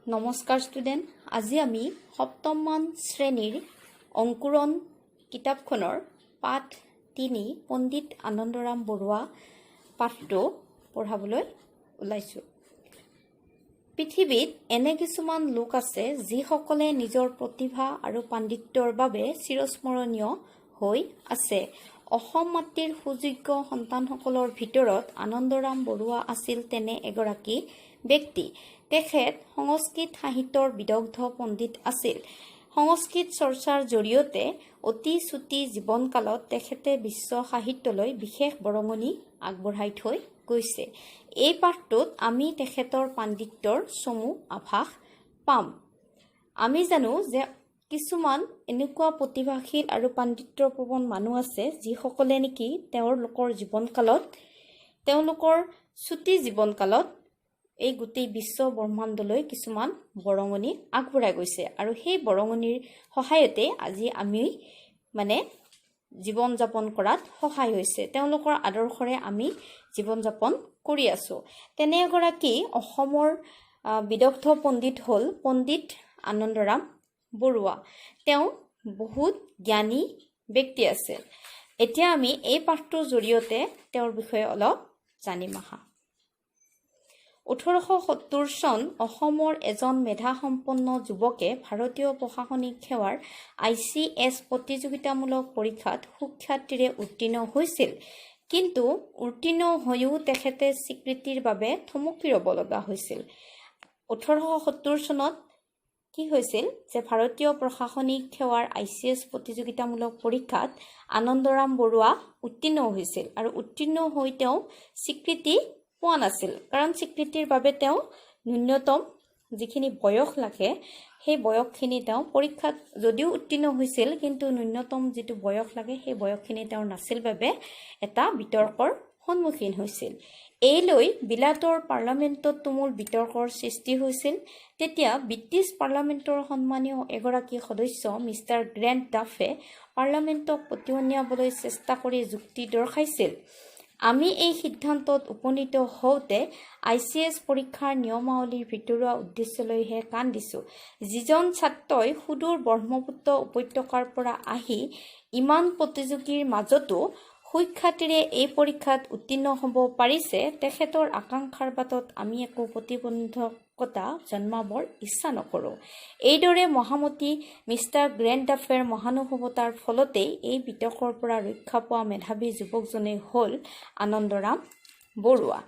নমস্কাৰ ষ্টুডেণ্ট, আজি আমি সপ্তমমান শ্ৰেণীৰ অংকুৰণ কিতাপখনৰ পাঠ 3 পণ্ডিত আনন্দৰাম বৰুৱা পাঠটো পঢ়াবলৈ ওলাইছোঁ। পৃথিৱীত এনে কিছুমান লোক আছে যিসকলে নিজৰ প্ৰতিভা আৰু পাণ্ডিত্যৰ বাবে চিৰস্মৰণীয় হৈ আছে। অসম মাতৃৰ সুযোগ্য সন্তানসকলৰ ভিতৰত আনন্দৰাম বৰুৱা আছিল তেনে এগৰাকী ব্যক্তি। তেখেত সংস্কৃত সাহিত্যৰ বিদগ্ধ পণ্ডিত আছিল। সংস্কৃত চৰ্চাৰ জৰিয়তে অতি চুটি জীৱনকালত তেখেতে বিশ্ব সাহিত্যলৈ বিশেষ বৰঙণি আগবঢ়াই থৈ গৈছে। এই পাঠটোত আমি তেখেতৰ পাণ্ডিত্যৰ চমু আভাস পাম। আমি জানো যে কিছুমান এনেকুৱা প্ৰতিভাশীল আৰু পাণ্ডিত্যপ্ৰৱণ মানুহ আছে যিসকলে নেকি তেওঁলোকৰ চুটি জীৱনকালত এই গোটেই বিশ্ব ব্ৰহ্মাণ্ডলৈ কিছুমান বৰঙণি আগবঢ়াই গৈছে আৰু সেই বৰঙণিৰ সহায়তে আজি আমি জীৱন যাপন কৰাত সহায় হৈছে। তেওঁলোকৰ আদৰ্শৰে আমি জীৱন যাপন কৰি আছোঁ। তেনে এগৰাকী অসমৰ বিদগ্ধ পণ্ডিত হ'ল পণ্ডিত আনন্দৰাম বৰুৱা। তেওঁ বহুত জ্ঞানী ব্যক্তি আছিল। এতিয়া আমি এই পাঠটোৰ জৰিয়তে তেওঁৰ বিষয়ে অলপ জানিম আহা। 1870 চন অসমৰ এজন মেধাসম্পন্ন যুৱকে ভাৰতীয় প্ৰশাসনিক সেৱাৰ ICS প্ৰতিযোগিতামূলক পৰীক্ষাত সুখ্যাতিৰে উত্তীৰ্ণ হৈছিল। কিন্তু উত্তীৰ্ণ হৈও তেখেতে স্বীকৃতিৰ বাবে থমকি ৰ'ব লগা হৈছিল। 1870 চনত কি হৈছিল যে ভাৰতীয় প্ৰশাসনিক সেৱাৰ ICS প্ৰতিযোগিতামূলক পৰীক্ষাত আনন্দৰাম বৰুৱা উত্তীৰ্ণ হৈছিল আৰু উত্তীৰ্ণ হৈ তেওঁ স্বীকৃতি পোৱা নাছিল। কাৰণ স্বীকৃতিৰ বাবে তেওঁ ন্যূনতম যিখিনি বয়স লাগে সেই বয়সখিনি তেওঁ পৰীক্ষাত যদিও উত্তীৰ্ণ হৈছিল কিন্তু ন্যূনতম যিটো বয়স লাগে সেই বয়সখিনি তেওঁৰ নাছিল বাবে এটা বিতৰ্কৰ সন্মুখীন হৈছিল। এই লৈ বিলাতৰ পাৰ্লামেণ্টত তুমুল বিতৰ্কৰ সৃষ্টি হৈছিল। তেতিয়া ব্ৰিটিছ পাৰ্লামেণ্টৰ সন্মানীয় এগৰাকী সদস্য মিষ্টাৰ গ্ৰেণ্ট ডাফে পাৰ্লামেণ্টক পতিয়নিয়াবলৈ চেষ্টা কৰি যুক্তি দৰ্শাইছিল। আমি এই সিদ্ধান্তত উপনীত হওঁতে ICS পৰীক্ষাৰ নিয়মাৱলীৰ ভিতৰুৱা উদ্দেশ্যলৈহে কাণ দিছোঁ। যিজন ছাত্ৰই সুদূৰ ব্ৰহ্মপুত্ৰ উপত্যকাৰ পৰা আহি ইমান প্ৰতিযোগীৰ মাজতো সুখ্যাতিৰে এই পৰীক্ষাত উত্তীৰ্ণ হ'ব পাৰিছে, তেখেতৰ আকাংক্ষাৰ বাটত আমি একো প্ৰতিবন্ধকতা জন্মাবৰ ইচ্ছা নকৰোঁ। এইদৰে মহামতী মিষ্টাৰ গ্ৰেণ্ট ডাফেৰ মহানুভৱতাৰ ফলতেই এই বিতৰ্কৰ পৰা ৰক্ষা পোৱা মেধাৱী যুৱকজনেই হ'ল আনন্দৰাম বৰুৱা।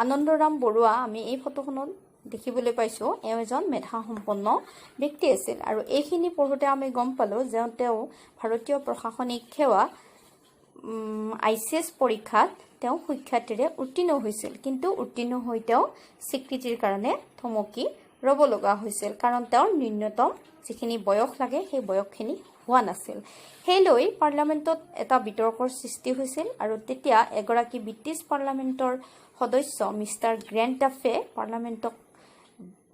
আনন্দৰাম বৰুৱা আমি এই ফটোখনত দেখিবলৈ পাইছোঁ। এওঁ এজন মেধাসম্পন্ন ব্যক্তি আছিল আৰু এইখিনি পঢ়োঁতে আমি গম পালোঁ যে তেওঁ ভাৰতীয় প্ৰশাসনিক সেৱা ICS পৰীক্ষাত তেওঁ সুখ্যাতিৰে উত্তীৰ্ণ হৈছিল। কিন্তু উত্তীৰ্ণ হৈ তেওঁ স্বীকৃতিৰ কাৰণে থমকি ৰ'ব লগা হৈছিল। কাৰণ তেওঁৰ ন্যূনতম যিখিনি বয়স লাগে সেই বয়সখিনি হোৱা নাছিল। সেই লৈ পাৰ্লামেণ্টত এটা বিতৰ্কৰ সৃষ্টি হৈছিল আৰু তেতিয়া এগৰাকী ব্ৰিটিছ পাৰ্লামেণ্টৰ সদস্য মিষ্টাৰ গ্ৰেণ্ট ডাফে পাৰ্লামেণ্টক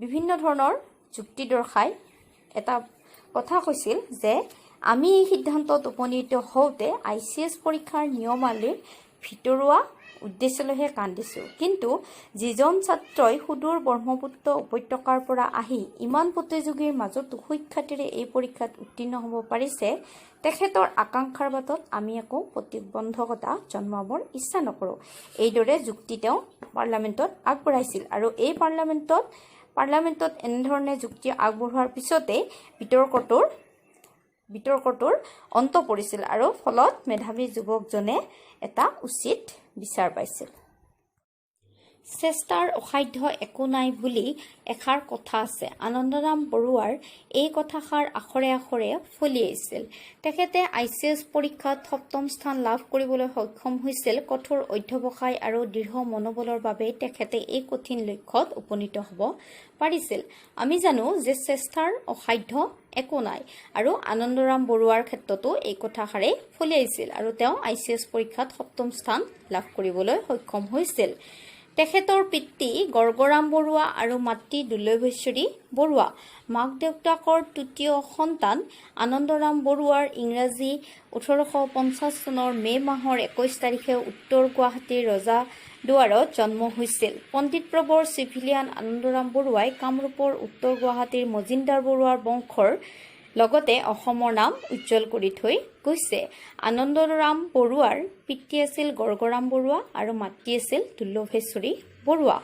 বিভিন্ন ধৰণৰ যুক্তি দৰ্শাই এটা কথা কৈছিল যে আমি এই সিদ্ধান্তত উপনীত হওঁতে ICS পৰীক্ষাৰ নিয়মাৱলীৰ ভিতৰুৱা উদ্দেশ্যলৈহে কাণ দিছোঁ। কিন্তু যিজন ছাত্ৰই সুদূৰ ব্ৰহ্মপুত্ৰ উপত্যকাৰ পৰা আহি ইমান প্ৰতিযোগীৰ মাজতো সুখ্যাতিৰে এই পৰীক্ষাত উত্তীৰ্ণ হ'ব পাৰিছে, তেখেতৰ আকাংক্ষাৰ বাটত আমি একো প্ৰতিবন্ধকতা জন্মাবৰ ইচ্ছা নকৰোঁ। এইদৰে যুক্তি তেওঁ পাৰ্লামেণ্টত আগবঢ়াইছিল আৰু এই পাৰ্লামেণ্টত এনেধৰণে যুক্তি আগবঢ়োৱাৰ পিছতেই বিতৰ্কটোৰ অন্ত পৰিছিল আৰু ফলত মেধাৱী যুৱকজনে এটা উচিত বিচাৰ পাইছিল। চেষ্টাৰ অসাধ্য একো নাই বুলি এষাৰ কথা আছে। আনন্দৰাম বৰুৱাৰ এই কথাষাৰ আখৰে আখৰে ফলিয়াইছিল। তেখেতে ICS পৰীক্ষাত 7ম স্থান লাভ কৰিবলৈ সক্ষম হৈছিল। কঠোৰ অধ্যৱসায় আৰু দৃঢ় মনোবলৰ বাবেই তেখেতে এই কঠিন লক্ষ্যত উপনীত হ'ব পাৰিছিল। আমি জানো যে চেষ্টাৰ অসাধ্য একো নাই আৰু আনন্দৰাম বৰুৱাৰ ক্ষেত্ৰতো এই কথাষাৰেই ফলিয়াইছিল আৰু তেওঁ ICS পৰীক্ষাত 7ম স্থান লাভ কৰিবলৈ সক্ষম হৈছিল। তেখেতৰ পিতৃ গৰ্গৰাম বৰুৱা আৰু মাতৃ দুৰ্লভেশ্বৰী বৰুৱা। মাক দেউতাকৰ তৃতীয় সন্তান আনন্দৰাম বৰুৱাৰ ইংৰাজী 1850 চনৰ মে' মাহৰ 21 তাৰিখে উত্তৰ গুৱাহাটীৰ ৰজা দুৱাৰত জন্ম হৈছিল। পণ্ডিতপ্ৰৱৰ চিভিলিয়ান আনন্দৰাম বৰুৱাই কামৰূপৰ উত্তৰ গুৱাহাটীৰ মজিন্দৰ বৰুৱাৰ বংশৰ লগতে অসমৰ নাম উজ্জ্বল কৰি থৈ গৈছে। আনন্দৰাম বৰুৱাৰ পিতৃ আছিল গৰ্গৰাম বৰুৱা আৰু মাতৃ আছিল দুৰ্লভেশ্বৰী বৰুৱা।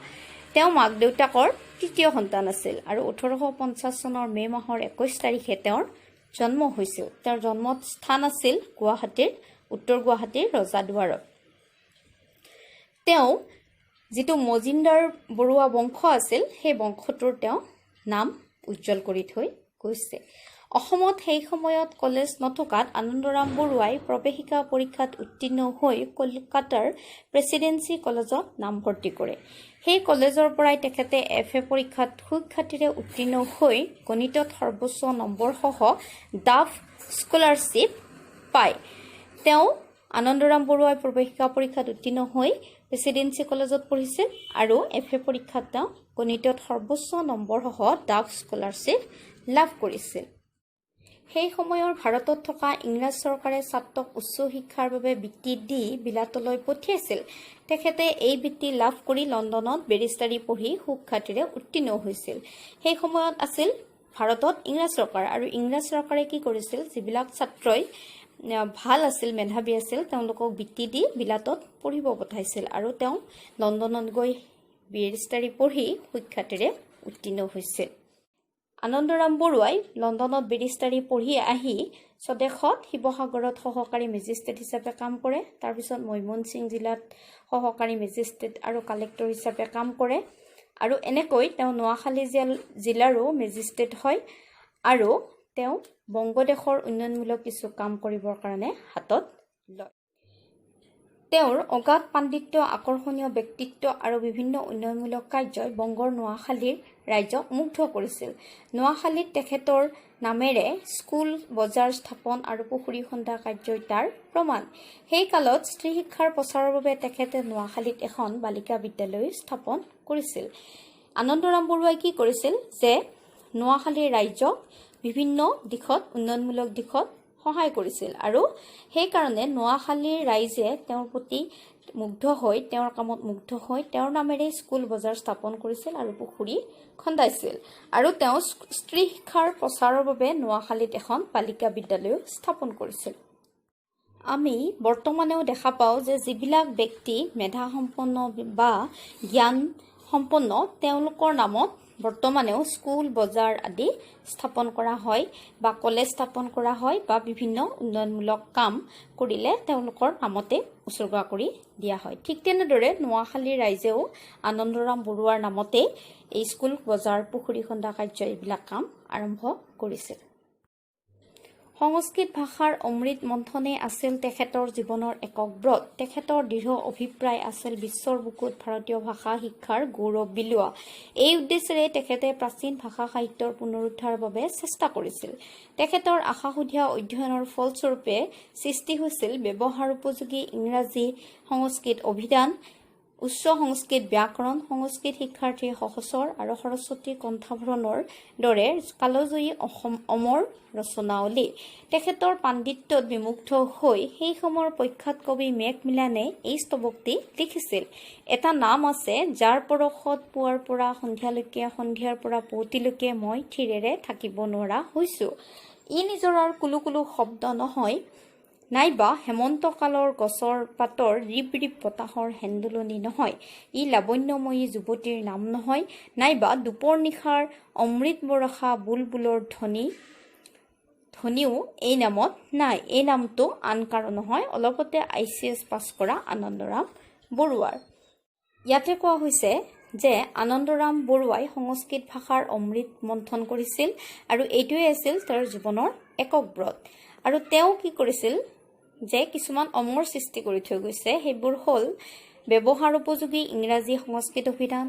তেওঁ মাক দেউতাকৰ তৃতীয় সন্তান আছিল আৰু 1850 চনৰ মে' মাহৰ 21 তাৰিখে তেওঁৰ জন্ম হৈছিল। তেওঁৰ জন্মস্থান আছিল গুৱাহাটীৰ উত্তৰ গুৱাহাটীৰ ৰজাদুৱাৰত। তেওঁ যিটো মজিন্দৰ বৰুৱা বংশ আছিল সেই বংশটোৰ তেওঁ নাম উজ্জ্বল কৰি থৈ গৈছে। অসমত সেই সময়ত কলেজ নথকাত আনন্দৰাম বৰুৱাই প্ৰৱেশিকা পৰীক্ষাত উত্তীৰ্ণ হৈ কলকাতাৰ প্ৰেচিডেন্সি কলেজত নামভৰ্তি কৰে। সেই কলেজৰ পৰাই তেখেতে FA পৰীক্ষাত সুখ্যাতিৰে উত্তীৰ্ণ হৈ গণিতত সৰ্বোচ্চ নম্বৰসহ ডাফ স্কলাৰশ্বিপ পায়। তেওঁ আনন্দৰাম বৰুৱাই প্ৰৱেশিকা পৰীক্ষাত উত্তীৰ্ণ হৈ প্ৰেচিডেন্সি কলেজত পঢ়িছিল আৰু FA পৰীক্ষাত তেওঁ গণিতত সৰ্বোচ্চ নম্বৰসহ ডাফ স্কলাৰশ্বিপ লাভ কৰিছিল। সেই সময়ৰ ভাৰতত থকা ইংৰাজ চৰকাৰে ছাত্ৰক উচ্চ শিক্ষাৰ বাবে বৃত্তি দি বিলাতলৈ পঠিয়াইছিল। তেখেতে এই বৃত্তি লাভ কৰি লণ্ডনত বেৰিষ্টাৰী পঢ়ি সুখ্যাতিৰে উত্তীৰ্ণ হৈছিল। সেই সময়ত আছিল ভাৰতত ইংৰাজ চৰকাৰ আৰু ইংৰাজ চৰকাৰে কি কৰিছিল, যিবিলাক ছাত্ৰই ভাল আছিল, মেধাৱী আছিল, তেওঁলোকক বৃত্তি দি বিলাতত পঢ়িব পঠাইছিল আৰু তেওঁ লণ্ডনত গৈ বেৰিষ্টাৰী পঢ়ি সুখ্যাতিৰে উত্তীৰ্ণ হৈছিল। আনন্দৰাম বৰুৱাই লণ্ডনত বেৰিষ্টাৰী পঢ়ি আহি স্বদেশত শিৱসাগৰত সহকাৰী মেজিষ্ট্ৰেট হিচাপে কাম কৰে। তাৰপিছত ময়মনসিং জিলাত সহকাৰী মেজিষ্ট্ৰেট আৰু কালেক্টৰ হিচাপে কাম কৰে আৰু এনেকৈ তেওঁ নোৱাখালী জিলাৰো মেজিষ্ট্ৰেট হয় আৰু তেওঁ বংগদেশৰ উন্নয়নমূলক কিছু কাম কৰিবৰ কাৰণে হাতত লয়। তেওঁৰ অগাধ পাণ্ডিত্য, আকৰ্ষণীয় ব্যক্তিত্ব আৰু বিভিন্ন উন্নয়নমূলক কাৰ্যই বংগৰ নোৱাখালীৰ ৰাইজক মুগ্ধ কৰিছিল। নোৱাখালীত তেখেতৰ নামেৰে স্কুল, বজাৰ স্থাপন আৰু পুখুৰী খন্দা কাৰ্যই তাৰ প্ৰমাণ। সেই কালত স্ত্ৰী শিক্ষাৰ প্ৰচাৰৰ বাবে তেখেতে নোৱাখালীত এখন বালিকা বিদ্যালয় স্থাপন কৰিছিল। আনন্দৰাম বৰুৱাই কি কৰিছিল যে নোৱাখালীৰ ৰাইজক বিভিন্ন দিশত, উন্নয়নমূলক দিশত সহায় কৰিছিল আৰু সেইকাৰণে নোৱাখালীৰ ৰাইজে তেওঁৰ প্ৰতি মুগ্ধ হৈ, তেওঁৰ কামত মুগ্ধ হৈ তেওঁৰ নামেৰে স্কুল, বজাৰ স্থাপন কৰিছিল আৰু পুখুৰী খন্দাইছিল আৰু তেওঁ স্ত্ৰী শিক্ষাৰ প্ৰচাৰৰ বাবে নোৱাখালীত এখন বালিকা বিদ্যালয় স্থাপন কৰিছিল। আমি বৰ্তমানেও দেখা পাওঁ যে যিবিলাক ব্যক্তি মেধাসম্পন্ন বা জ্ঞান সম্পন্ন, তেওঁলোকৰ নামত বৰ্তমানেও স্কুল, বজাৰ আদি স্থাপন কৰা হয় বা কলেজ স্থাপন কৰা হয় বা বিভিন্ন উন্নয়নমূলক কাম কৰিলে তেওঁলোকৰ নামতে উচৰ্গা কৰি দিয়া হয়। ঠিক তেনেদৰে নোৱাখালীৰ ৰাইজেও আনন্দৰাম বৰুৱাৰ নামতে এই স্কুল, বজাৰ, পুখুৰী খন্দা কাৰ্য এইবিলাক কাম আৰম্ভ কৰিছিল। সংস্কৃত ভাষাৰ অমৃত মন্থনে আছিল তেখেতৰ জীৱনৰ একক ব্ৰত। তেখেতৰ দৃঢ় অভিপ্ৰায় আছিল বিশ্বৰ বুকুত ভাৰতীয় ভাষা শিক্ষাৰ গৌৰৱ বিলোৱা। এই উদ্দেশ্যেৰে তেখেতে প্ৰাচীন ভাষা সাহিত্যৰ পুনৰুদ্ধাৰৰ বাবে চেষ্টা কৰিছিল। তেখেতৰ আশাসুধীয়া অধ্যয়নৰ ফলস্বৰূপে সৃষ্টি হৈছিল ব্যৱহাৰ উপযোগী ইংৰাজী সংস্কৃত অভিধান, উচ্চ সংস্কৃত ব্যাকৰণ, সংস্কৃত শিক্ষাৰ্থীৰ সহচৰ আৰু সৰস্বতী কণ্ঠাভৰণৰ দৰে কালজয়ী অমৰ ৰচনাৱলী। তেখেতৰ পাণ্ডিত্যত বিমুগ্ধ হৈ সেই সময়ৰ প্ৰখ্যাত কবি মেকমিলানে এই স্তৱকটি লিখিছিল। এটা নাম আছে যাৰ পৰশত পুৱাৰ পৰা সন্ধিয়ালৈকে, সন্ধিয়াৰ পৰা পুৱতিলৈকে মই থিৰেৰে থাকিব নোৱাৰা হৈছো। ই নিজৰাৰ কুলু কুলু শব্দ নহয়, নাইবা হেমন্তকালৰ গছৰ পাতৰ ৰিপ ৰিপ বতাহৰ হেন্দোলনি নহয়। ই লাৱণ্যময়ী যুৱতীৰ নাম নহয়, নাইবা দুপৰ নিশাৰ অমৃত বৰষা বুলবুলৰ ধ্বনিও এই নামত নাই। এই নামটো আন কাৰো নহয়, অলপতে ICS পাছ কৰা আনন্দৰাম বৰুৱাৰ। ইয়াতে কোৱা হৈছে যে আনন্দৰাম বৰুৱাই সংস্কৃত ভাষাৰ অমৃত মন্থন কৰিছিল আৰু এইটোৱে আছিল তেওঁৰ জীৱনৰ একক ব্ৰত। আৰু তেওঁ কি কৰিছিল যে কিছুমান অমৰ সৃষ্টি কৰি থৈ গৈছে। সেইবোৰ হ'ল ব্যৱহাৰ উপযোগী ইংৰাজী সংস্কৃত অভিধান,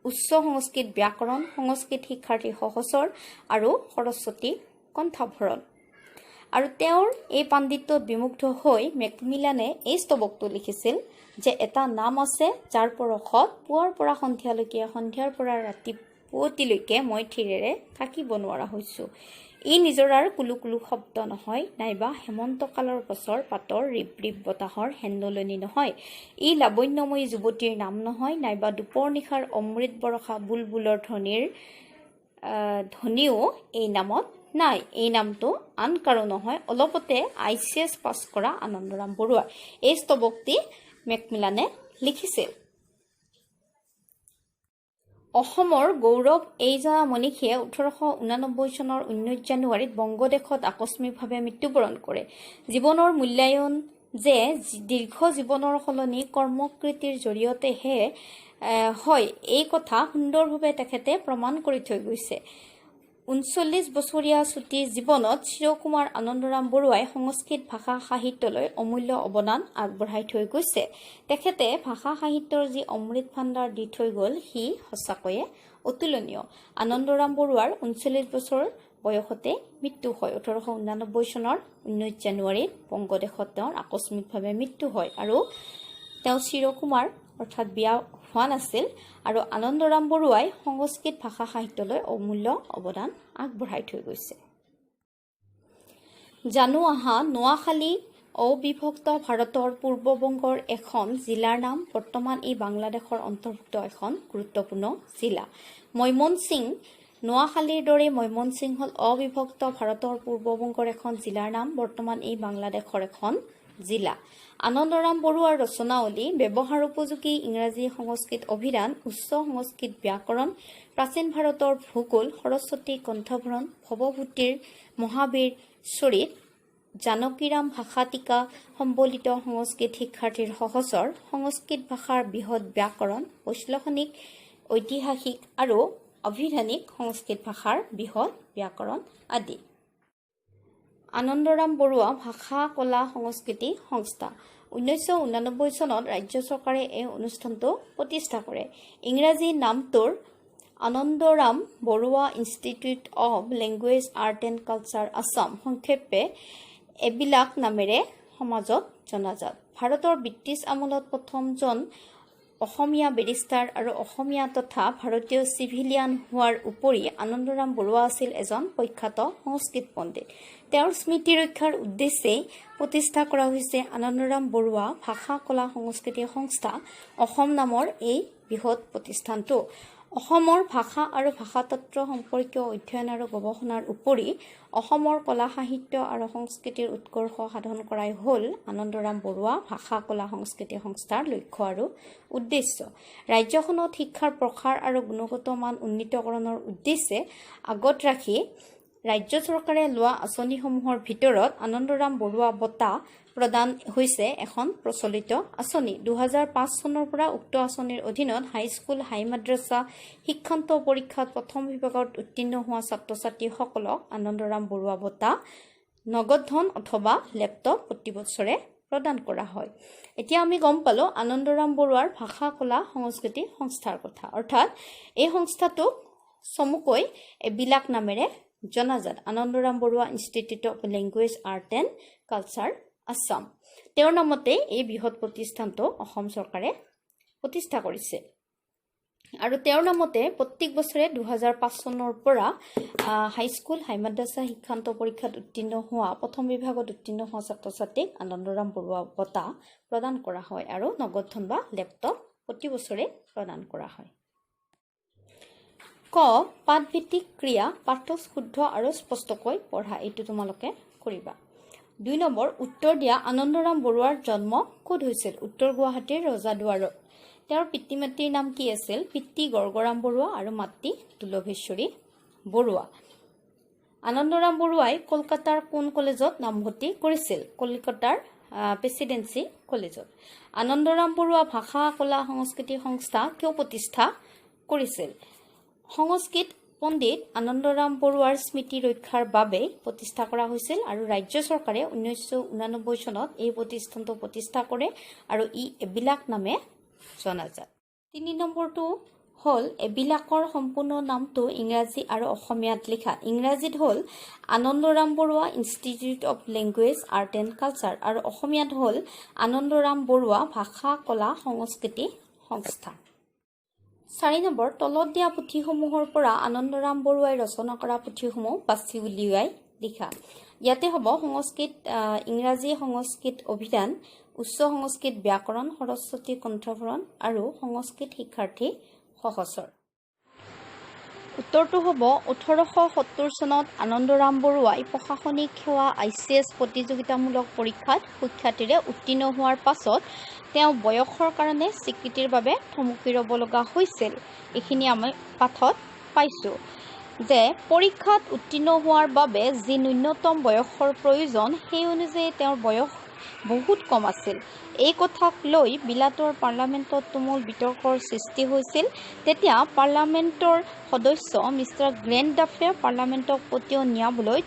উচ্চ সংস্কৃত ব্যাকৰণ, সংস্কৃত শিক্ষাৰ্থী সহচৰ আৰু সৰস্বতী কণ্ঠাভৰণ। আৰু তেওঁৰ এই পাণ্ডিত্যত বিমুগ্ধ হৈ মেকমিলানে এই স্তৱকটো লিখিছিল যে এটা নাম আছে যাৰ পৰশত পুৱাৰ পৰা সন্ধিয়ালৈকে, সন্ধিয়াৰ পৰা ৰাতি পুৱতিলৈকে মই থিৰেৰে থাকিব নোৱাৰা হৈছো। ই নিজৰাৰ কুলুকুলু শব্দ নহয়, নাইবা হেমন্তকালৰ গছৰ পাতৰ ৰিপ ৰিপ বতাহৰ হেন্দলনি নহয়। ই লাৱণ্যময়ী যুৱতীৰ নাম নহয়, নাইবা দুপৰ নিশাৰ অমৃত বৰষা বুলবুলৰ ধ্বনিও এই নামত নাই। এই নামটো আন কাৰো নহয়, অলপতে ICS পাছ কৰা আনন্দৰাম বৰুৱা। এই স্তৱকটি মেকমিলানে লিখিছিল। অসমৰ গৌৰৱ এইজনা মনীষীয়ে 1889 চনৰ 19 জানুৱাৰীত বংগদেশত আকস্মিকভাৱে মৃত্যুবৰণ কৰে। জীৱনৰ মূল্যায়ন যে দীৰ্ঘ জীৱনৰ সলনি কৰ্মকৃতিৰ জৰিয়তেহে হয়, এই কথা সুন্দৰভাৱে তেখেতে প্ৰমাণ কৰি থৈ গৈছে। 39 বছৰীয়া চুটি জীৱনত চিৰকুমাৰ আনন্দৰাম বৰুৱাই সংস্কৃত ভাষা সাহিত্যলৈ অমূল্য অৱদান আগবঢ়াই থৈ গৈছে। তেখেতে ভাষা সাহিত্যৰ যি অমৃত ভাণ্ডাৰ দি থৈ গ'ল, সি সঁচাকৈয়ে অতুলনীয়। আনন্দৰাম বৰুৱাৰ 39 বছৰ বয়সতে মৃত্যু হয়। 1889 চনৰ 19 জানুৱাৰীত বংগদেশত তেওঁৰ আকস্মিকভাৱে মৃত্যু হয় আৰু তেওঁ চিৰকুমাৰ অৰ্থাৎ বিয়া হোৱা নাছিল আৰু আনন্দৰাম বৰুৱাই সংস্কৃত ভাষা সাহিত্যলৈ অমূল্য অৱদান আগবঢ়াই থৈ গৈছে। জানো আহা নোয়াখালী অবিভক্ত ভাৰতৰ পূৰ্ববংগৰ এখন জিলাৰ নাম। বৰ্তমান ই বাংলাদেশৰ অন্তৰ্ভুক্ত এখন গুৰুত্বপূৰ্ণ জিলা। ময়মনসিং নোয়াখালীৰ দৰে ময়মনসিং হ'ল অবিভক্ত ভাৰতৰ পূৰ্ববংগৰ এখন জিলাৰ নাম। বৰ্তমান ই বাংলাদেশৰ এখন জিলা। আনন্দৰাম বৰুৱাৰ ৰচনাৱলী ব্যৱহাৰ উপযোগী ইংৰাজী সংস্কৃত অভিধান, উচ্চ সংস্কৃত ব্যাকৰণ, প্ৰাচীন ভাৰতৰ ভূগোল, সৰস্বতী কণ্ঠভৰণ, ভৱভূতিৰ মহাবীৰ চৰিত, জানকীৰাম ভাষা টীকা সম্বলিত সংস্কৃত শিক্ষাৰ্থীৰ সহচৰ, সংস্কৃত ভাষাৰ বৃহৎ ব্যাকৰণ, বৈশ্লেষণিক, ঐতিহাসিক আৰু অভিধানিক সংস্কৃত ভাষাৰ বৃহৎ ব্যাকৰণ আদি। আনন্দৰাম বৰুৱা ভাষা কলা সংস্কৃতি সংস্থা। 1989 চনত ৰাজ্য চৰকাৰে এই অনুষ্ঠানটো প্ৰতিষ্ঠা কৰে। ইংৰাজী নামটোৰ Anandaram Barua institute of language art and culture Assam, সংক্ষেপে এবিলাক নামেৰে সমাজত জনাজাত। ভাৰতৰ ব্ৰিটিছ আমোলত প্ৰথমজন অসমীয়া বেৰিষ্টাৰ আৰু অসমীয়া তথা ভাৰতীয় চিভিলিয়ান হোৱাৰ উপৰি আনন্দৰাম বৰুৱা আছিল এজন প্ৰখ্যাত সংস্কৃত পণ্ডিত। তেওঁৰ স্মৃতি ৰক্ষাৰ উদ্দেশ্যে প্ৰতিষ্ঠা কৰা হৈছে আনন্দৰাম বৰুৱা ভাষা কলা সংস্কৃতি সংস্থা অসম নামৰ এই বৃহৎ প্ৰতিষ্ঠানটো। অসমৰ ভাষা আৰু ভাষাতত্ত্ব সম্পৰ্কীয় অধ্যয়ন আৰু গৱেষণাৰ উপৰি অসমৰ কলা সাহিত্য আৰু সংস্কৃতিৰ উৎকৰ্ষ সাধন কৰাই হ'ল আনন্দৰাম বৰুৱা ভাষা কলা সংস্কৃতি সংস্থাৰ লক্ষ্য আৰু উদ্দেশ্য। ৰাজ্যখনত শিক্ষাৰ প্ৰসাৰ আৰু গুণগত মান উন্নীতকৰণৰ উদ্দেশ্যে আগত ৰাখি ৰাজ্য চৰকাৰে লোৱা আঁচনিসমূহৰ ভিতৰত আনন্দৰাম বৰুৱা বঁটা প্ৰদান হৈছে এখন প্ৰচলিত আঁচনি। 2005 চনৰ পৰা উক্ত আঁচনিৰ অধীনত হাইস্কুল, হাই মাদ্ৰাছা শিক্ষান্ত পৰীক্ষাত প্ৰথম বিভাগত উত্তীৰ্ণ হোৱা ছাত্ৰ ছাত্ৰীসকলক আনন্দৰাম বৰুৱা বঁটা নগদ ধন অথবা লেপটপ প্ৰতি বছৰে প্ৰদান কৰা হয়। এতিয়া আমি গম পালো আনন্দৰাম বৰুৱাৰ ভাষা কলা সংস্কৃতি সংস্থাৰ কথা, অৰ্থাৎ এই সংস্থাটোক চমুকৈ এবিলাক নামেৰে জনাজাত। Anandaram Barua institute of language art and culture Assam. তেওঁৰ নামতে এই বৃহৎ প্ৰতিষ্ঠানটো অসম চৰকাৰে প্ৰতিষ্ঠা কৰিছে আৰু তেওঁৰ নামতে প্ৰত্যেক বছৰে 2005 চনৰ পৰা হাইস্কুল, হাই মাদ্ৰাছা শিক্ষান্ত পৰীক্ষাত উত্তীৰ্ণ হোৱা প্ৰথম বিভাগত উত্তীৰ্ণ হোৱা ছাত্ৰ ছাত্ৰীক আনন্দৰাম বৰুৱা বঁটা প্ৰদান কৰা হয় আৰু নগদ ধন বা লেপটপ প্ৰতি বছৰে প্ৰদান কৰা হয়। ক. পাঠভিত্তিক ক্ৰিয়া পাঠ শুদ্ধ আৰু স্পষ্টকৈ পঢ়া। এইটো তোমালোকে কৰিবা। 2 নম্বৰ উত্তৰ দিয়া। আনন্দৰাম বৰুৱাৰ জন্ম ক'ত হৈছিল? উত্তৰ গুৱাহাটীৰ ৰজাদুৱাৰত। তেওঁৰ পিতৃ মাতৃৰ নাম কি আছিল? পিতৃ গৰ্গৰাম বৰুৱা আৰু মাতৃ তুলভেশ্বৰী বৰুৱা। আনন্দৰাম বৰুৱাই কলকাতাৰ কোন কলেজত নামভৰ্তি কৰিছিল? কলকাতাৰ প্ৰেচিডেন্সি কলেজত। আনন্দৰাম বৰুৱা ভাষা কলা সংস্কৃতি সংস্থা কিয় প্ৰতিষ্ঠা কৰিছিল? সংস্কৃত পণ্ডিত আনন্দৰাম বৰুৱাৰ স্মৃতি ৰক্ষাৰ বাবে প্ৰতিষ্ঠা কৰা হৈছিল আৰু ৰাজ্য চৰকাৰে 1989 চনত এই প্ৰতিষ্ঠানটো প্ৰতিষ্ঠা কৰে আৰু ই এবিলাক নামে জনাজাত। 3 নম্বৰটো হ'ল এবিলাকৰ সম্পূৰ্ণ নামটো ইংৰাজী আৰু অসমীয়াত লিখা। ইংৰাজীত হ'ল Anandaram Barua institute of language art and culture আৰু অসমীয়াত হ'ল আনন্দৰাম বৰুৱা ভাষা কলা সংস্কৃতি সংস্থা। 4 নম্বৰ তলত দিয়া পুথিসমূহৰ পৰা আনন্দৰাম বৰুৱাই ৰচনা কৰা পুথিসমূহ বাছি উলিয়াই লিখা। ইয়াতে হ'ব সংস্কৃত ইংৰাজী সংস্কৃত অভিধান, উচ্চ সংস্কৃত ব্যাকৰণ, সৰস্বতী কণ্ঠভৰণ আৰু সংস্কৃত শিক্ষাৰ্থী সহচৰ। উত্তৰটো হ'ব 1870 চনত আনন্দৰাম বৰুৱাই প্ৰশাসনিক সেৱা ICS প্ৰতিযোগিতামূলক পৰীক্ষাত সুখ্যাতিৰে উত্তীৰ্ণ হোৱাৰ পাছত তেওঁ বয়সৰ কাৰণে স্বীকৃতিৰ বাবে থমকি ৰ'ব লগা হৈছিল। এইখিনি আমি পাঠত পাইছোঁ যে পৰীক্ষাত উত্তীৰ্ণ হোৱাৰ বাবে যি ন্যূনতম বয়সৰ প্ৰয়োজন সেই অনুযায়ী তেওঁৰ বয়স বহুত কম আছিল। এই কথাক লৈ বিলাতৰ পাৰ্লামেণ্টত তুমুল বিতৰ্কৰ সৃষ্টি হৈছিল। তেতিয়া পাৰ্লামেণ্টৰ সদস্য মিষ্টাৰ গ্ৰেণ্ডাফে পাৰ্লামেণ্টক পতিয়ন নিয়াবলৈ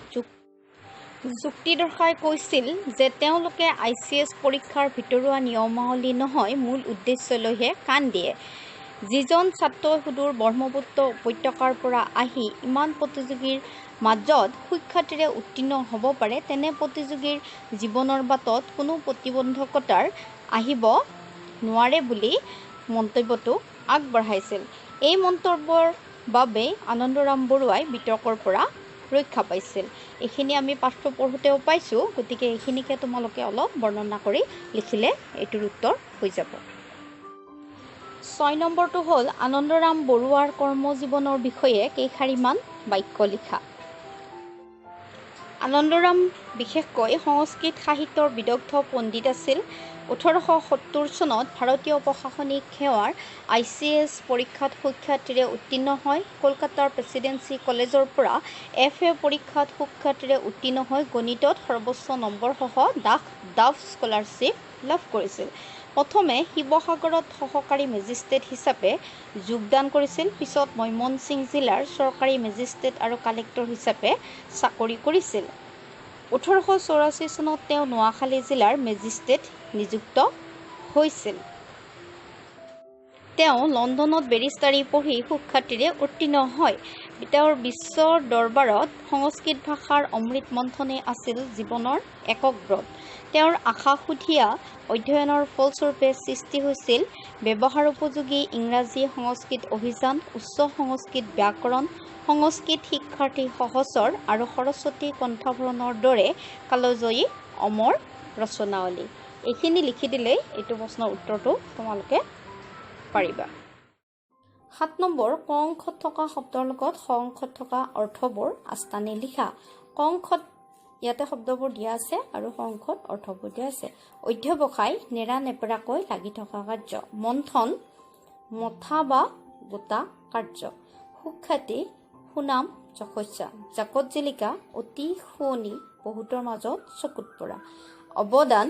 যুক্তি দৰ্শাই কৈছিল যে তেওঁলোকে ICS পৰীক্ষাৰ ভিতৰুৱা নিয়মাৱলী নহয়, মূল উদ্দেশ্যলৈহে কাণ দিয়ে। যিজন ছাত্ৰই সুদূৰ ব্ৰহ্মপুত্ৰ উপত্যকাৰ পৰা আহি ইমান প্ৰতিযোগীৰ মাজত সুখ্যাতিৰে উত্তীৰ্ণ হ'ব পাৰে, তেনে প্ৰতিযোগীৰ জীৱনৰ বাটত কোনো প্ৰতিবন্ধকতাৰ আহিব নোৱাৰে বুলি মন্তব্যটো আগবঢ়াইছিল। এই মন্তব্যৰ বাবে আনন্দৰাম বৰুৱাই বিতৰ্কৰ পৰা ৰক্ষা পাইছিল। এইখিনি আমি পাঠটো পঢ়োঁতেও পাইছোঁ, গতিকে এইখিনিকে তোমালোকে অলপ বৰ্ণনা কৰি লিখিলে এইটোৰ উত্তৰ হৈ যাব। 6 নম্বৰটো হ'ল আনন্দৰাম বৰুৱাৰ কৰ্মজীৱনৰ বিষয়ে কেইশাৰীমান বাক্য লিখা। আনন্দৰাম বিশেষকৈ সংস্কৃত সাহিত্যৰ বিদগ্ধ পণ্ডিত আছিল। 1870 চনত ভাৰতীয় প্ৰশাসনিক সেৱাৰ ICS পৰীক্ষাত সুখ্যাতিৰে উত্তীৰ্ণ হয়। কলকাতাৰ প্ৰেচিডেন্সি কলেজৰ পৰা FA পৰীক্ষাত সুখ্যাতিৰে উত্তীৰ্ণ হৈ গণিতত সৰ্বোচ্চ নম্বৰসহ ডাফ স্কলাৰশ্বিপ লাভ কৰিছিল। প্ৰথমে শিৱসাগৰত সহকাৰী মেজিষ্ট্ৰেট হিচাপে যোগদান কৰিছিল। পিছত ময়মনসিংহ জিলাৰ চৰকাৰী মেজিষ্ট্ৰেট আৰু কালেক্টৰ হিচাপে চাকৰি কৰিছিল। 1884 চনত তেওঁ নোৱাখালী জিলাৰ মেজিষ্ট্ৰেট নিযুক্ত হৈছিল। তেওঁ লণ্ডনত বেৰিষ্টাৰী পঢ়ি সুখ্যাতিৰে উত্তীৰ্ণ হয়। তেওঁৰ বিশ্ব দৰবাৰত সংস্কৃত ভাষাৰ অমৃত মন্থনে আছিল জীৱনৰ একক ব্ৰত। তেওঁৰ আশাসুধীয়া অধ্যয়নৰ ফলস্বৰূপে সৃষ্টি হৈছিল ব্যৱহাৰোপযোগী ইংৰাজী সংস্কৃত অভিধান, উচ্চ সংস্কৃত ব্যাকৰণ, সংস্কৃত শিক্ষাৰ্থী সহচৰ আৰু সৰস্বতী কণ্ঠাভৰণৰ দৰে কালজয়ী অমৰ ৰচনাৱলী। এইখিনি লিখি দিলেই এইটো প্ৰশ্নৰ উত্তৰটো তোমালোকে পাৰিবা। 7 নম্বৰ ক অংশত থকা শব্দৰ লগত খ অংশত থকা অৰ্থবোৰ আস্তানি লিখা। ক অংশত ইয়াতে শব্দবোৰ দিয়া আছে আৰু খ অংশত অৰ্থবোৰ দিয়া আছে। অধ্যৱসায় নেৰা নেপেৰাকৈ লাগি থকা কাৰ্য। মন্থন মথা বা গোটা কাৰ্য। সুখ্যাতি সুনাম যশস্যা। জাকত জিলিকা অতি শুৱনি বহুতৰ মাজত চকুত পৰা। অৱদান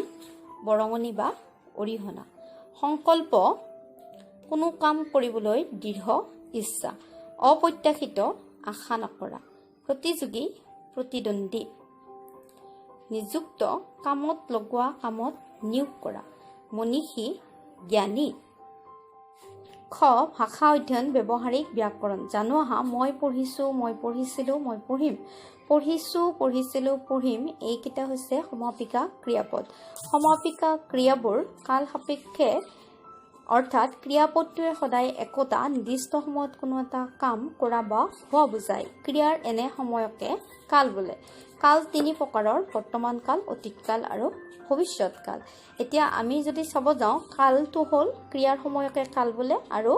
বৰঙণি বা অৰিহণা। সংকল্প কোনো কাম কৰিবলৈ দৃঢ় ইচ্ছা। অপ্ৰত্যাশিত আশা নকৰা। প্ৰতিযোগী প্ৰতিদ্বন্দ্বী। নিযুক্ত কামত লগোৱা, কামত নিয়োগ কৰা। মনীষী জ্ঞানী। খ ভাষা অধ্যয়ন ব্যৱহাৰিক ব্যাকৰণ। জানো আহা মই পঢ়িছোঁ, মই পঢ়িছিলোঁ, মই পঢ়িম। পঢ়িছোঁ, পঢ়িছিলোঁ, পঢ়িম এইকেইটা হৈছে সমাপিকা ক্ৰিয়াপদ। সমাপিকা ক্ৰিয়াবোৰ কাল সাপেক্ষে, অৰ্থাৎ ক্ৰিয়াপদটোৱে সদায় একোটা নিৰ্দিষ্ট সময়ত কোনো এটা কাম কৰা বা হোৱা বুজায়। ক্ৰিয়াৰ এনে সময়কে কাল বোলে। কাল 3 প্ৰকাৰৰ: বৰ্তমান কাল, অতীত কাল আৰু ভৱিষ্যৎ কাল। এতিয়া আমি যদি চাব যাওঁ, কালটো হ'ল ক্ৰিয়াৰ সময়কে কাল বোলে, আৰু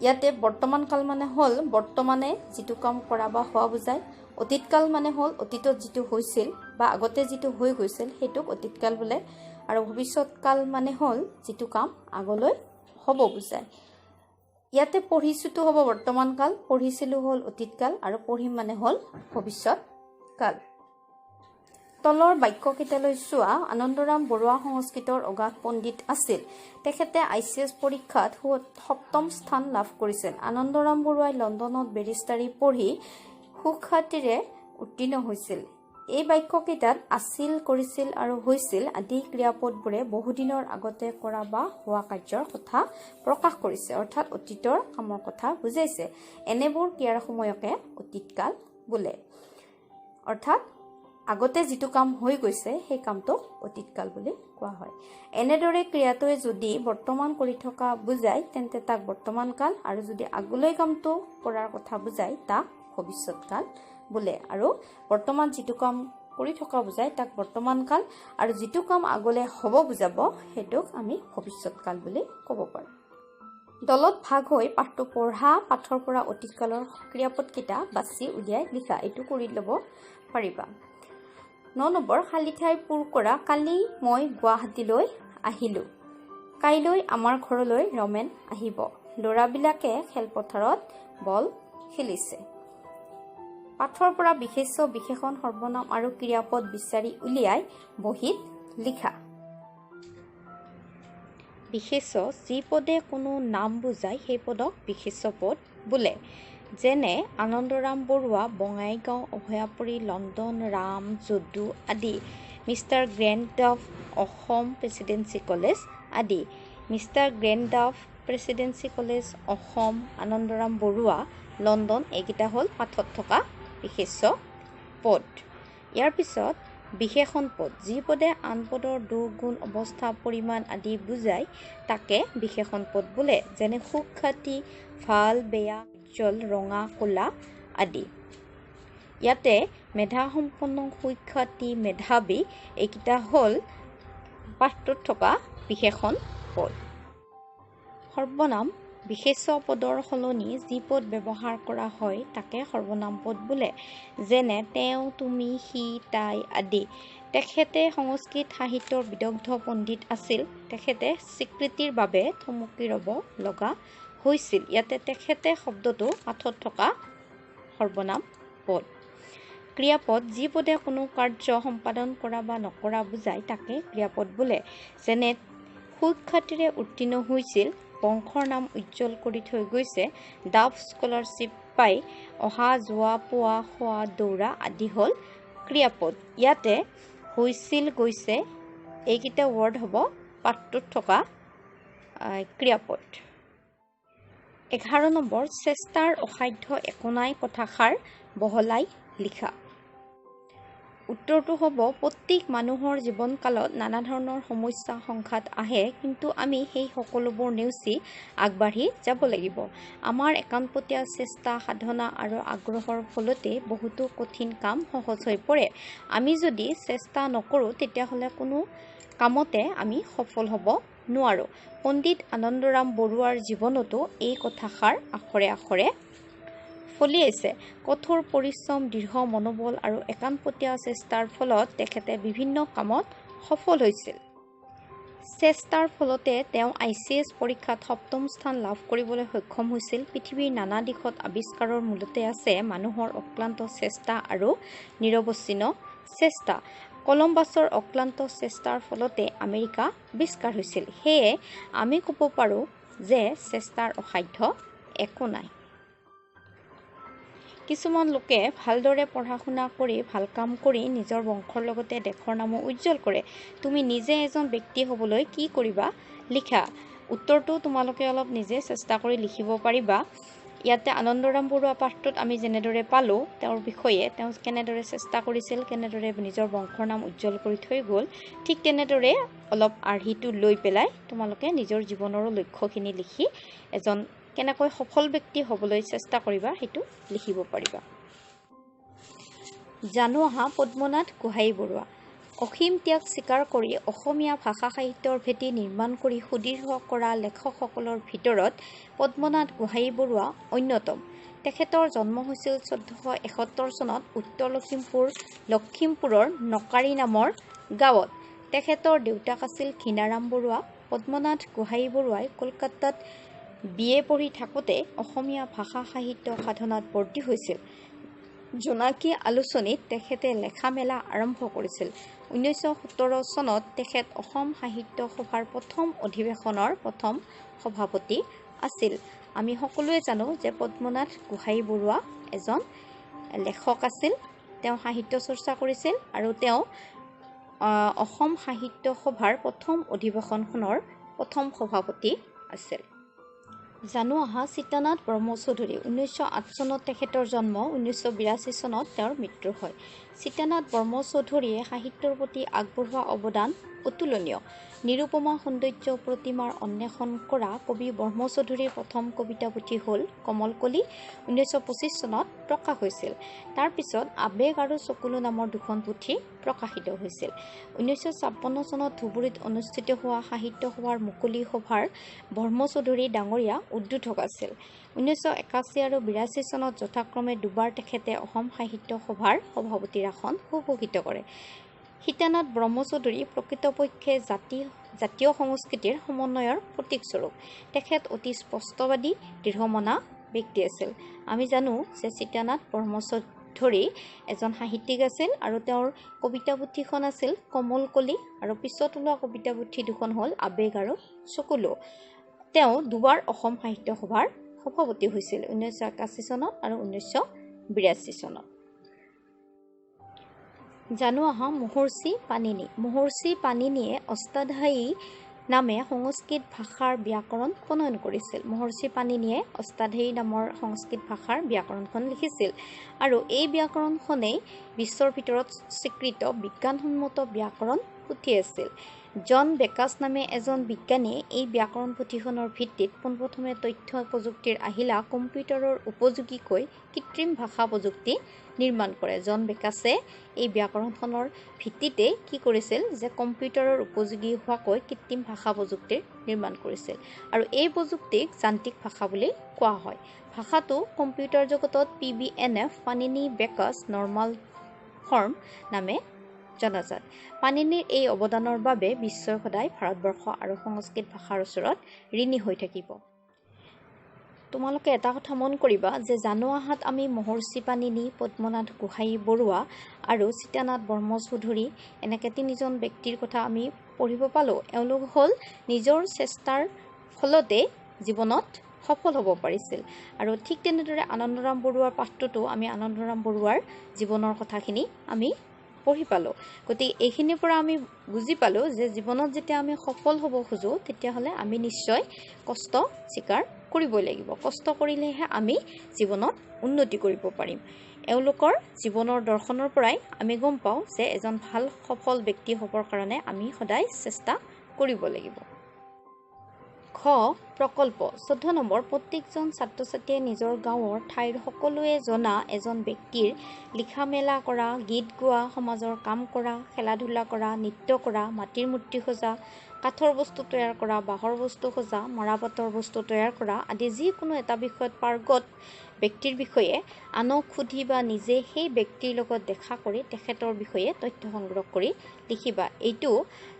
ইয়াতে বৰ্তমান কাল মানে হ'ল বৰ্তমানে যিটো কাম কৰা বা হোৱা বুজায়। অতীত কাল মানে হ'ল অতীতত যিটো হৈছিল বা আগতে যিটো হৈ গৈছিল সেইটোক অতীত কাল বোলে, আৰু ভৱিষ্যৎ কাল মানে হ'ল যিটো কাম আগলৈ হ'ব বুজায়। ইয়াতে পঢ়িছোঁটো হ'ব বৰ্তমান কাল, পঢ়িছিলোঁ হ'ল অতীত কাল, আৰু পঢ়িম মানে হ'ল ভৱিষ্যৎ কাল। তলৰ বাক্যকেইটালৈ চোৱা। আনন্দৰাম বৰুৱা সংস্কৃতৰ অগাধ পণ্ডিত আছিল। তেখেতে ICS পৰীক্ষাত 7ম স্থান লাভ কৰিছিল। আনন্দৰাম বৰুৱাই লণ্ডনত বেৰিষ্টাৰী পঢ়ি সুখ্যাতিৰে উত্তীৰ্ণ হৈছিল। এই বাক্যকেইটাত আছিল, কৰিছিল আৰু হৈছিল আদি ক্ৰিয়াপদবোৰে বহুদিনৰ আগতে কৰা বা হোৱা কাৰ্যৰ কথা প্ৰকাশ কৰিছে, অৰ্থাৎ অতীতৰ কামৰ কথা বুজাইছে। এনেবোৰ ক্ৰিয়াৰ সময়কে অতীত কাল বোলে। অৰ্থাৎ আগতে যিটো কাম হৈ গৈছে সেই কামটো অতীতকাল বুলি কোৱা হয়। এনেদৰে ক্ৰিয়াটোৱে যদি বৰ্তমান কৰি থকা বুজায় তেন্তে তাক বৰ্তমান কাল, আৰু যদি আগলৈ কামটো কৰাৰ কথা বুজায় তাক ভৱিষ্যৎকাল বোলে। আৰু বৰ্তমান যিটো কাম কৰি থকা বুজায় তাক বৰ্তমান কাল, আৰু যিটো কাম আগলৈ হ'ব বুজাব সেইটোক আমি ভৱিষ্যৎকাল বুলি ক'ব পাৰোঁ। দলত ভাগ হৈ পাঠটো পঢ়া, পাঠৰ পৰা অতীতকালৰ ক্ৰিয়াপদকেইটা বাছি উলিয়াই লিখা। এইটো কৰি ল'ব পাৰিবা। 9 নম্বৰ, খালী ঠাই পূৰ কৰা। কালি মই গুৱাহাটীলৈ আহিলোঁ। কাইলৈ আমাৰ ঘৰলৈ ৰমেন আহিব। ল'ৰাবিলাকে খেলপথাৰত বল খেলিছে। পাঠৰ পৰা বিশেষ্য, বিশেষণ, সৰ্বনাম আৰু ক্ৰিয়াপদ বিচাৰি উলিয়াই বহীত লিখা। বিশেষ্য, যি পদে কোনো নাম বুজায় সেই পদক বিশেষ্য পদ বোলে। যেনে আনন্দৰাম বৰুৱা, বঙাইগাঁও, অভয়াপুৰী, লণ্ডন, ৰাম, যদু আদি। মিষ্টাৰ গ্ৰেণ্ডাফ, অসম প্ৰেচিডেন্সি কলেজ আদি। মিষ্টাৰ গ্ৰেণ্ডাফ, presidency college, Assam, Anandaram Barua, London এইকেইটা হ'ল পাঠত থকা বিশেষ্য পদ। ইয়াৰ পিছত বিশেষণ পদ, যি পদে আন পদৰ দুগুণ, অৱস্থা, পৰিমাণ আদি বুজায় তাকে বিশেষণ পদ বোলে। যেনে সুখ্যাতি, ভাল, বেয়া, উজ্জ্বল, ৰঙা, ক'লা আদি। ইয়াতে মেধাসম্পন্ন, সুখ্যাতি, মেধাৱী এইকেইটা হ'ল পাঠটোত থকা বিশেষণ পদ। সৰ্বনাম, বিশেষ্য পদৰ সলনি যি পদ ব্যৱহাৰ কৰা হয় তাকে সৰ্বনাম পদ বোলে। যেনে তেওঁ, তুমি, সি, তাই আদি। তেখেতে সংস্কৃত সাহিত্যৰ বিদগ্ধ পণ্ডিত আছিল। তেখেতে স্বীকৃতিৰ বাবে থমকি ৰ'ব লগা হৈছিল। ইয়াতে তেখেতে শব্দটো পাঠত থকা সৰ্বনাম পদ। ক্ৰিয়াপদ, যি পদে কোনো কাৰ্য সম্পাদন কৰা বা নকৰা বুজায় তাকে ক্ৰিয়াপদ বোলে। যেনে সুখ্যাতিৰে উত্তীৰ্ণ হৈছিল, বংশৰ নাম উজ্জ্বল কৰি থৈ গৈছে, ডাফ স্কলাৰশ্বিপ পাই, অহা যোৱা, পোৱা, খোৱা, দৌৰা আদি হ'ল ক্ৰিয়াপদ। ইয়াতে হৈছিল, গৈছে এইকেইটা ৱৰ্ড হ'ব পাঠটোত থকা ক্ৰিয়াপদ। 11 নম্বৰ, চেষ্টাৰ অসাধ্য একো নাই কথাষাৰ বহলাই লিখা। উত্তৰটো হ'ব প্ৰত্যেক মানুহৰ জীৱনকালত নানা ধৰণৰ সমস্যা সংঘাত আহে, কিন্তু আমি সেই সকলোবোৰ নেওচি আগবাঢ়ি যাব লাগিব। আমাৰ একান্তপতীয়া চেষ্টা, সাধনা আৰু আগ্ৰহৰ ফলতে বহুতো কঠিন কাম সহজ হৈ পৰে। আমি যদি চেষ্টা নকৰোঁ তেতিয়াহ'লে কোনো কামতে আমি সফল হ'ব নোৱাৰোঁ। পণ্ডিত আনন্দৰাম বৰুৱাৰ জীৱনতো এই কথাষাৰ আখৰে আখৰে ফলিয়াইছে। কঠোৰ পৰিশ্ৰম, দৃঢ় মনোবল আৰু একান্তপতীয়া চেষ্টাৰ ফলত তেখেতে বিভিন্ন কামত সফল হৈছিল। চেষ্টাৰ ফলতে তেওঁ ICS পৰীক্ষাত 7ম স্থান লাভ কৰিবলৈ সক্ষম হৈছিল। পৃথিৱীৰ নানা দিশত আৱিষ্কাৰৰ মূলতে আছে মানুহৰ অক্লান্ত চেষ্টা আৰু নিৰৱচ্ছিন্ন চেষ্টা। কলম্বাছৰ অক্লান্ত চেষ্টাৰ ফলতে আমেৰিকা আৱিষ্কাৰ হৈছিল। সেয়ে আমি ক'ব পাৰোঁ যে চেষ্টাৰ অসাধ্য একো নাই। কিছুমান লোকে ভালদৰে পঢ়া-শুনা কৰি, ভাল কাম কৰি নিজৰ বংশৰ লগতে দেশৰ নামো উজ্জ্বল কৰে। তুমি নিজে এজন ব্যক্তি হ'বলৈ কি কৰিবা লিখা। উত্তৰটো তোমালোকে অলপ নিজে চেষ্টা কৰি লিখিব পাৰিবা। ইয়াতে আনন্দৰাম বৰুৱা পাঠটোত আমি যেনেদৰে পালোঁ তেওঁৰ বিষয়ে, তেওঁ কেনেদৰে চেষ্টা কৰিছিল, কেনেদৰে নিজৰ বংশৰ নাম উজ্জ্বল কৰি থৈ গ'ল, ঠিক তেনেদৰে অলপ আৰ্হিটো লৈ পেলাই তোমালোকে নিজৰ জীৱনৰো লক্ষ্যখিনি লিখি এজন কেনেকৈ সফল ব্যক্তি হ'বলৈ চেষ্টা কৰিবা সেইটো লিখিব পাৰিবা। জানো আহা, পদ্মনাথ গোহাঞিবৰুৱা। অসীম ত্যাগ স্বীকাৰ কৰি অসমীয়া ভাষা সাহিত্যৰ ভেটি নিৰ্মাণ কৰি সুদৃঢ় কৰা লেখকসকলৰ ভিতৰত পদ্মনাথ গোহাঞিবৰুৱা অন্যতম। তেখেতৰ জন্ম হৈছিল 1471 চনত উত্তৰ লখিমপুৰৰ নকাৰী নামৰ গাঁৱত। তেখেতৰ দেউতাক আছিল ঘীণাৰাম বৰুৱা। পদ্মনাথ গোহাঞিবৰুৱাই কলকাতাত BA পঢ়ি থাকোঁতে অসমীয়া ভাষা সাহিত্য সাধনাত ভৰ্তি হৈছিল। জোনাকী আলোচনীত তেখেতে লেখা-মেলা আৰম্ভ কৰিছিল। 1917 চনত তেখেত অসম সাহিত্য সভাৰ প্ৰথম অধিৱেশনৰ প্ৰথম সভাপতি আছিল। আমি সকলোৱে জানো যে পদ্মনাথ গোহাঞিবৰুৱা এজন লেখক আছিল। তেওঁ সাহিত্য চৰ্চা কৰিছিল আৰু তেওঁ অসম সাহিত্য সভাৰ প্ৰথম অধিৱেশনখনৰ প্ৰথম সভাপতি আছিল। জানো আহা সীতানাথ ব্ৰহ্মচৌধুৰী 1908 চনত তেখেতৰ জন্ম 1982 চনত তেওঁৰ মৃত্যু হয়। সীতানাথ ব্ৰহ্মচৌধুৰীয়ে সাহিত্যৰ প্ৰতি আগবঢ়োৱা অৱদান অতুলনীয়। নিৰুপমা সৌন্দৰ্য প্ৰতিমাৰ অন্বেষণ কৰা কবি ব্ৰহ্মচৌধুৰীৰ প্ৰথম কবিতা পুথি হ'ল কমলকলি 1925 চনত প্ৰকাশ হৈছিল। তাৰ পিছত আৱেগ আৰু চকুলো নামৰ দুখন পুথি প্ৰকাশিত হৈছিল। 1956 চনত ধুবুৰীত অনুষ্ঠিত হোৱা সাহিত্য সভাৰ মুকলি সভাৰ ব্ৰহ্মচৌধুৰী ডাঙৰীয়া উদ্বোধক আছিল। 1981 আৰু 82 চনত যথাক্ৰমে দুবাৰ তেখেতে অসম সাহিত্য সভাৰ সভাপতিৰ আসন সুশোভিত কৰে। সীতানাথ ব্ৰহ্মচৌধুৰী প্ৰকৃতপক্ষে জাতীয় সংস্কৃতিৰ সমন্বয়ৰ প্ৰতীকস্বৰূপ। তেখেত অতি স্পষ্টবাদী দৃঢ়মনা ব্যক্তি আছিল। আমি জানো যে সীতানাথ ব্ৰহ্মচৌধুৰী এজন সাহিত্যিক আছিল আৰু তেওঁৰ কবিতা পুথিখন আছিল কমলকলি আৰু পিছত ওলোৱা কবিতা পুথি দুখন হ'ল আৱেগ আৰু চকুলো। তেওঁ দুবাৰ অসম সাহিত্য সভাৰ সভাপতি হৈছিল 1981 চনত আৰু 1982 চনত। জানো আহা মহৰ্ষি পাণিনি। মহৰ্ষি পাণিনিয়ে অষ্টাধ্যায়ী নামে সংস্কৃত ভাষাৰ ব্যাকৰণ প্ৰণয়ন কৰিছিল। মহৰ্ষি পাণিনিয়ে অষ্টাধ্যায়ী নামৰ সংস্কৃত ভাষাৰ ব্যাকৰণখন লিখিছিল আৰু এই ব্যাকৰণখনেই বিশ্বৰ ভিতৰত স্বীকৃত বিজ্ঞানসন্মত ব্যাকৰণ পুথি আছিল। জন বেকাছ নামে এজন বিজ্ঞানীয়ে এই ব্যাকৰণ পুথিখনৰ ভিত্তিত পোনপ্ৰথমে তথ্য প্ৰযুক্তিৰ আহিলা কম্পিউটাৰৰ উপযোগীকৈ কৃত্ৰিম ভাষা প্ৰযুক্তি নিৰ্মাণ কৰে। জন বেকাছে এই ব্যাকৰণখনৰ ভিত্তিতে কি কৰিছিল যে কম্পিউটাৰৰ উপযোগী হোৱাকৈ কৃত্ৰিম ভাষা প্ৰযুক্তিৰ নিৰ্মাণ কৰিছিল আৰু এই প্ৰযুক্তিক যান্ত্ৰিক ভাষা বুলি কোৱা হয়। ভাষাটো কম্পিউটাৰ জগতত PBNF পাণিনি বেকাছ নৰ্মাল ফৰ্ম নামে জনাজাত। পাণিনিৰ এই অৱদানৰ বাবে বিশ্বই সদায় ভাৰতবৰ্ষ আৰু সংস্কৃত ভাষাৰ ওচৰত ঋণী হৈ থাকিব। তোমালোকে এটা কথা মন কৰিবা যে জানো আহাত আমি মহৰ্ষি পাণিনি, পদ্মনাথ গোহাঁই বৰুৱা আৰু সীতানাথ ব্ৰহ্মচৌধুৰী এনেকৈ তিনিজন ব্যক্তিৰ কথা আমি পঢ়িব পালোঁ। এওঁলোক হ'ল নিজৰ চেষ্টাৰ ফলতে জীৱনত সফল হ'ব পাৰিছিল আৰু ঠিক তেনেদৰে আনন্দৰাম বৰুৱাৰ পাঠটোতো আমি আনন্দৰাম বৰুৱাৰ জীৱনৰ কথাখিনি আমি পঢ়ি পালোঁ। গতিকে এইখিনিৰ পৰা আমি বুজি পালোঁ যে জীৱনত যেতিয়া আমি সফল হ'ব খোজোঁ তেতিয়াহ'লে আমি নিশ্চয় কষ্ট স্বীকাৰ কৰিবই লাগিব। কষ্ট কৰিলেহে আমি জীৱনত উন্নতি কৰিব পাৰিম। এওঁলোকৰ জীৱনৰ দৰ্শনৰ পৰাই আমি গম পাওঁ যে এজন ভাল সফল ব্যক্তি হ'বৰ কাৰণে আমি সদায় চেষ্টা কৰিব লাগিব। খ প্ৰকল্প 14 নম্বৰ প্ৰত্যেকজন ছাত্ৰ ছাত্ৰীয়ে নিজৰ গাঁৱৰ ঠাইৰ সকলোৱে জনা এজন ব্যক্তিৰ লিখা মেলা কৰা, গীত গোৱা, সমাজৰ কাম কৰা, খেলা ধূলা কৰা, নৃত্য কৰা, মাটিৰ মূৰ্তি সজা, কাঠৰ বস্তু তৈয়াৰ কৰা, বাঁহৰ বস্তু সজা, মৰাপাটৰ বস্তু তৈয়াৰ কৰা আদি যিকোনো এটা বিষয়ত পাৰ্গত ব্যক্তিৰ বিষয়ে আনক সুধি বা নিজে সেই ব্যক্তিৰ লগত দেখা কৰি তেখেতৰ বিষয়ে তথ্য সংগ্ৰহ কৰি লিখিবা। এইটো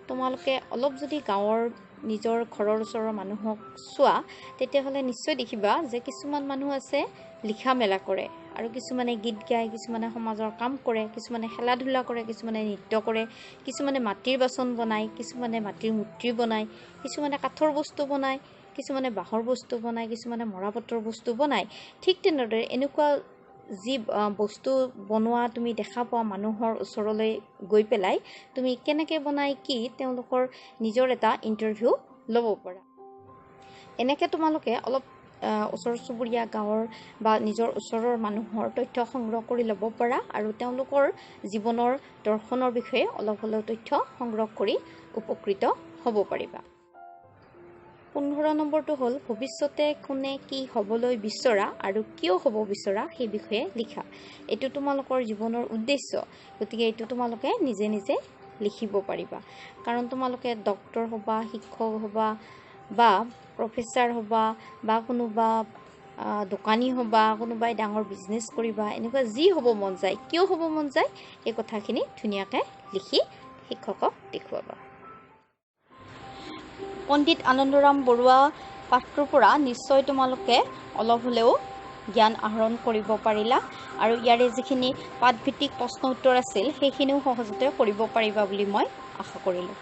তোমালোকে অলপ যদি গাঁৱৰ নিজৰ ঘৰৰ ওচৰৰ মানুহক চোৱা তেতিয়াহ'লে নিশ্চয় দেখিবা যে কিছুমান মানুহ আছে লিখা মেলা কৰে আৰু কিছুমানে গীত গায়, কিছুমানে সমাজৰ কাম কৰে, কিছুমানে খেলা ধূলা কৰে, কিছুমানে নৃত্য কৰে, কিছুমানে মাটিৰ বাচন বনায়, কিছুমানে মাটিৰ মূৰ্তি বনায়, কিছুমানে কাঠৰ বস্তু বনায়, কিছুমানে বাঁহৰ বস্তু বনায়, কিছুমানে মৰাপাটৰ বস্তু বনায়। ঠিক তেনেদৰে এনেকুৱা যি বস্তু বনোৱা তুমি দেখা পোৱা মানুহৰ ওচৰলৈ গৈ পেলাই তুমি কেনেকৈ বনায় কি তেওঁলোকৰ নিজৰ এটা ইণ্টাৰভিউ ল'ব পাৰা। এনেকৈ তোমালোকে অলপ ওচৰ চুবুৰীয়া গাঁৱৰ বা নিজৰ ওচৰৰ মানুহৰ তথ্য সংগ্ৰহ কৰি ল'ব পাৰা আৰু তেওঁলোকৰ জীৱনৰ দৰ্শনৰ বিষয়ে অলপ হ'লেও তথ্য সংগ্ৰহ কৰি উপকৃত হ'ব পাৰিবা। 15 নম্বৰটো হ'ল ভৱিষ্যতে কোনে কি হ'বলৈ বিচৰা আৰু কিয় হ'ব বিচৰা সেই বিষয়ে লিখা। এইটো তোমালোকৰ জীৱনৰ উদ্দেশ্য, গতিকে এইটো তোমালোকে নিজে নিজে লিখিব পাৰিবা। কাৰণ তোমালোকে ডক্তৰ হ'বা, শিক্ষক হ'বা বা প্ৰফেচাৰ হ'বা বা কোনোবা দোকানী হ'বা, কোনোবাই ডাঙৰ বিজনেছ কৰিবা, এনেকুৱা যি হ'ব মন যায়, কিয় হ'ব মন যায় এই কথাখিনি ধুনীয়াকৈ লিখি শিক্ষকক দেখুৱাবা। পণ্ডিত আনন্দৰাম বৰুৱা পাঠটোৰ পৰা নিশ্চয় তোমালোকে অলপ হ'লেও জ্ঞান আহৰণ কৰিব পাৰিলা আৰু ইয়াৰে যিখিনি পাঠভিত্তিক প্ৰশ্ন উত্তৰ আছিল সেইখিনিও সহজতে কৰিব পাৰিবা বুলি মই আশা কৰিলোঁ।